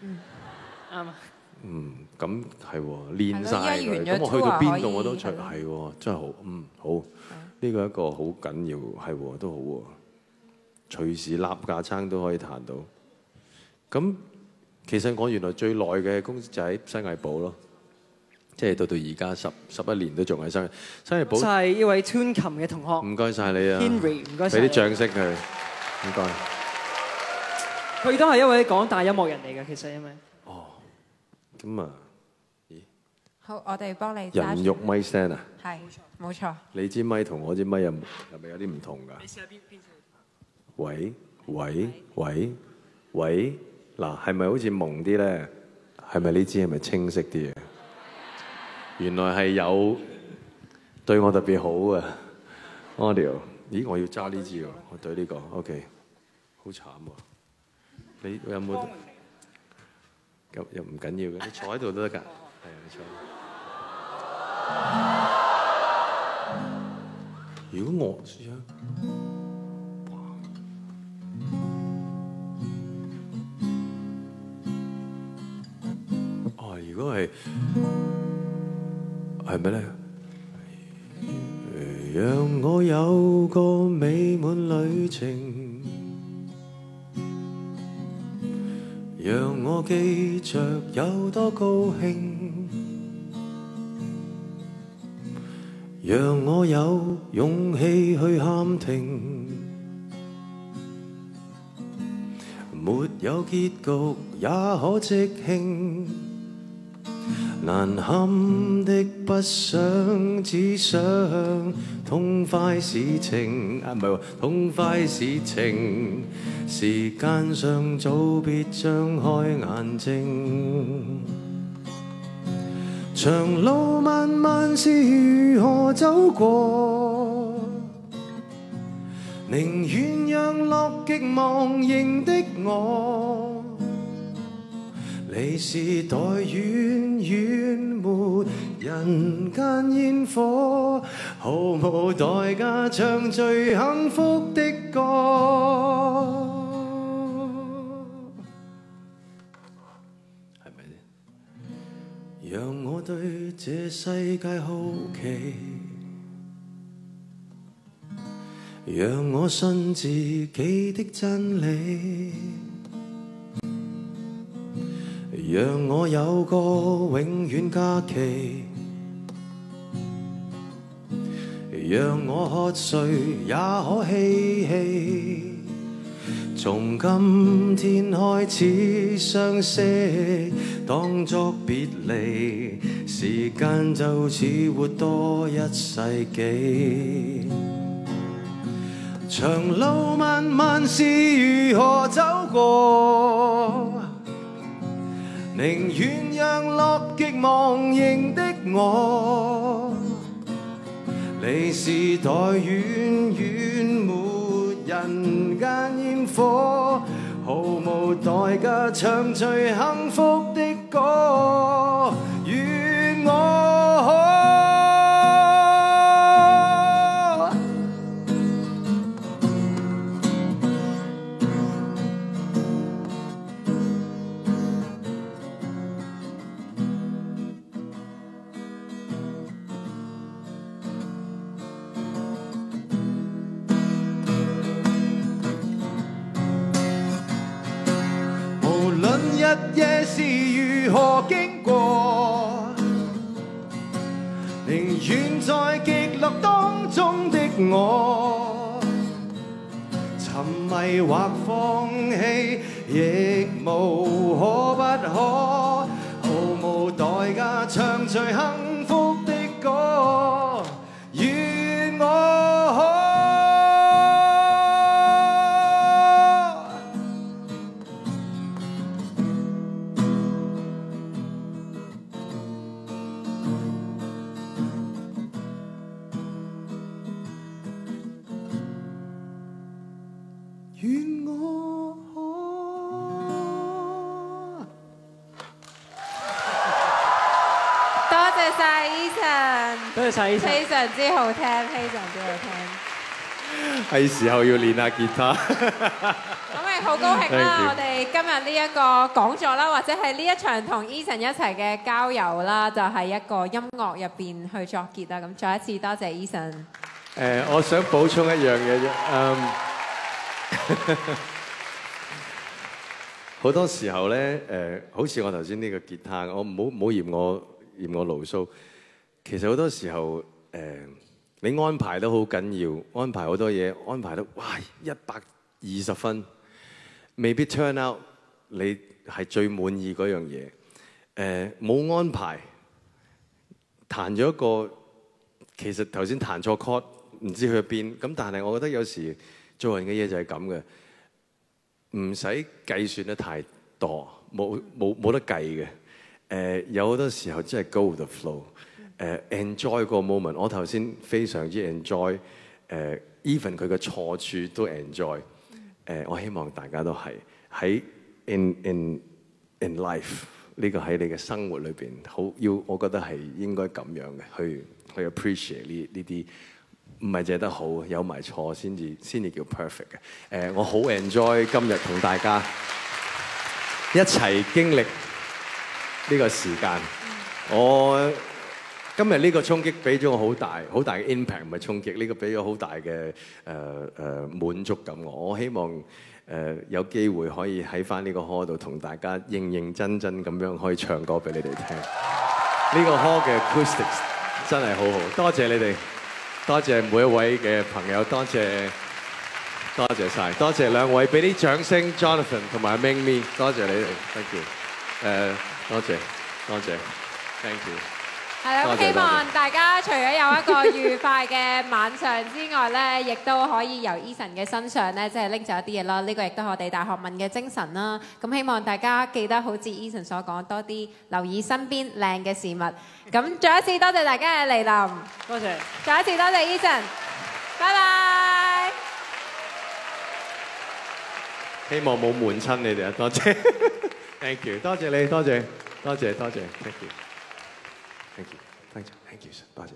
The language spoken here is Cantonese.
啱啊。咁係喎，練晒佢。咁我去到邊度我都唱，係喎，真係好，好。呢個一個好緊要，係喎，都好喎。隨時立架撐都可以彈到。咁其實我原來最耐嘅公司就喺新藝寶咯，即係到而家11年都仲喺新藝寶。就係呢位 Tune 琴嘅同學。唔該晒你啊 ，Henry， 唔該晒。俾啲掌聲佢，唔該。佢都係一位港大音樂人嚟嘅，其實因為。咁啊，好，我哋幫你人肉咪 stand 啊，係冇錯。你支咪同我支咪係咪有啲唔同㗎？你試下邊喂，嗱，係咪好似朦啲咧？係咪呢支係咪清晰啲啊？原來係有對我特別好啊 audio。咦，我要揸呢支喎，我對呢個 OK， 好慘喎。你有冇？咁又唔緊要嘅，你坐喺度都得㗎。係啊，你坐。如果我試下，如果係咩咧？讓我有個美滿旅程。讓我記着有多高興，讓我有勇氣去喊停。沒有結局也可即興，難堪的不想，只想痛快是情，唔係喎，痛快是情。時間尚早，別張開眼睛。長路漫漫是如何走過？寧願讓樂極忘形的我，離時代遠遠沒人間煙火，毫無代價唱最幸福的歌。讓我對這世界好奇，讓我信自己的真理，讓我有個永遠假期，讓我喝醉也可嬉戲。從今天開始相識，當作別離，時間就似活多一世紀。長路漫漫是如何走過？寧願讓樂極忘形的我，離時代遠遠沒人間煙火，毫無代價唱最幸福的歌。願我可日夜是如何經過，寧願在極樂當中的我，沉迷或放棄，亦無可不可，毫無代價唱最幸福的歌。願我可多謝晒 Eason， 非常之好聽，非常之好聽。係時候要練下吉他。咁好高興 Thank you 啦！我哋今日呢一個講座啦，或者係呢一場同 Eason 一齊嘅郊遊啦，就係一個音樂入邊去作結啦。咁再一次多謝 Eason。我想補充一樣嘢啫。好多時候咧，好似我頭先呢個吉他，我唔好嫌我牢騷。其實好多時候，你安排得好緊要，安排好多嘢，安排得哇120分，未必 turn out 你係最滿意嗰樣嘢。冇安排，彈咗一個，其實頭先彈錯 chord， 唔知去邊。咁但係我覺得有時做人嘅嘢就係咁嘅。唔使計算得太多，冇得計嘅。有好多時候真係 go with the flow。enjoy 個 moment。我頭先非常之 enjoy。even 佢嘅錯處都 enjoy。我希望大家都係喺 in life 呢個喺你嘅生活裏邊，我覺得係應該咁樣嘅，去 appreciate 呢啲。唔係淨係得好，有埋錯先至叫 perfect 嘅。我好 enjoy 今日同大家一齊經歷呢個時間。我今日呢個衝擊俾咗我好大嘅 impact， 唔係衝擊，呢個俾咗好大嘅滿足感。我希望有機會可以喺翻呢個 hall 度同大家認認真真咁樣可以唱歌俾你哋聽。呢個 hall 嘅 acoustics 真係好好，多謝你哋。多謝每一位嘅朋友，多謝晒，多謝兩位，俾啲掌聲 ，Jonathan 同埋 Ming Mi， 多謝你哋 ，thank you，多謝 ，thank you。係啦，咁希望大家除咗有一個愉快嘅晚上之外咧，亦都可以由 Eason 嘅身上咧，即係拎走一啲嘢啦。呢個亦都係我哋大學問嘅精神啦。咁希望大家記得好似 Eason 所講，多啲留意身邊靚嘅事物。咁再一次多謝大家嘅嚟臨，多謝。再一次多謝 Eason，拜拜。希望冇悶親你哋啊，多謝 ，thank you， 多謝你，多謝 ，thank you。Thank you，多謝。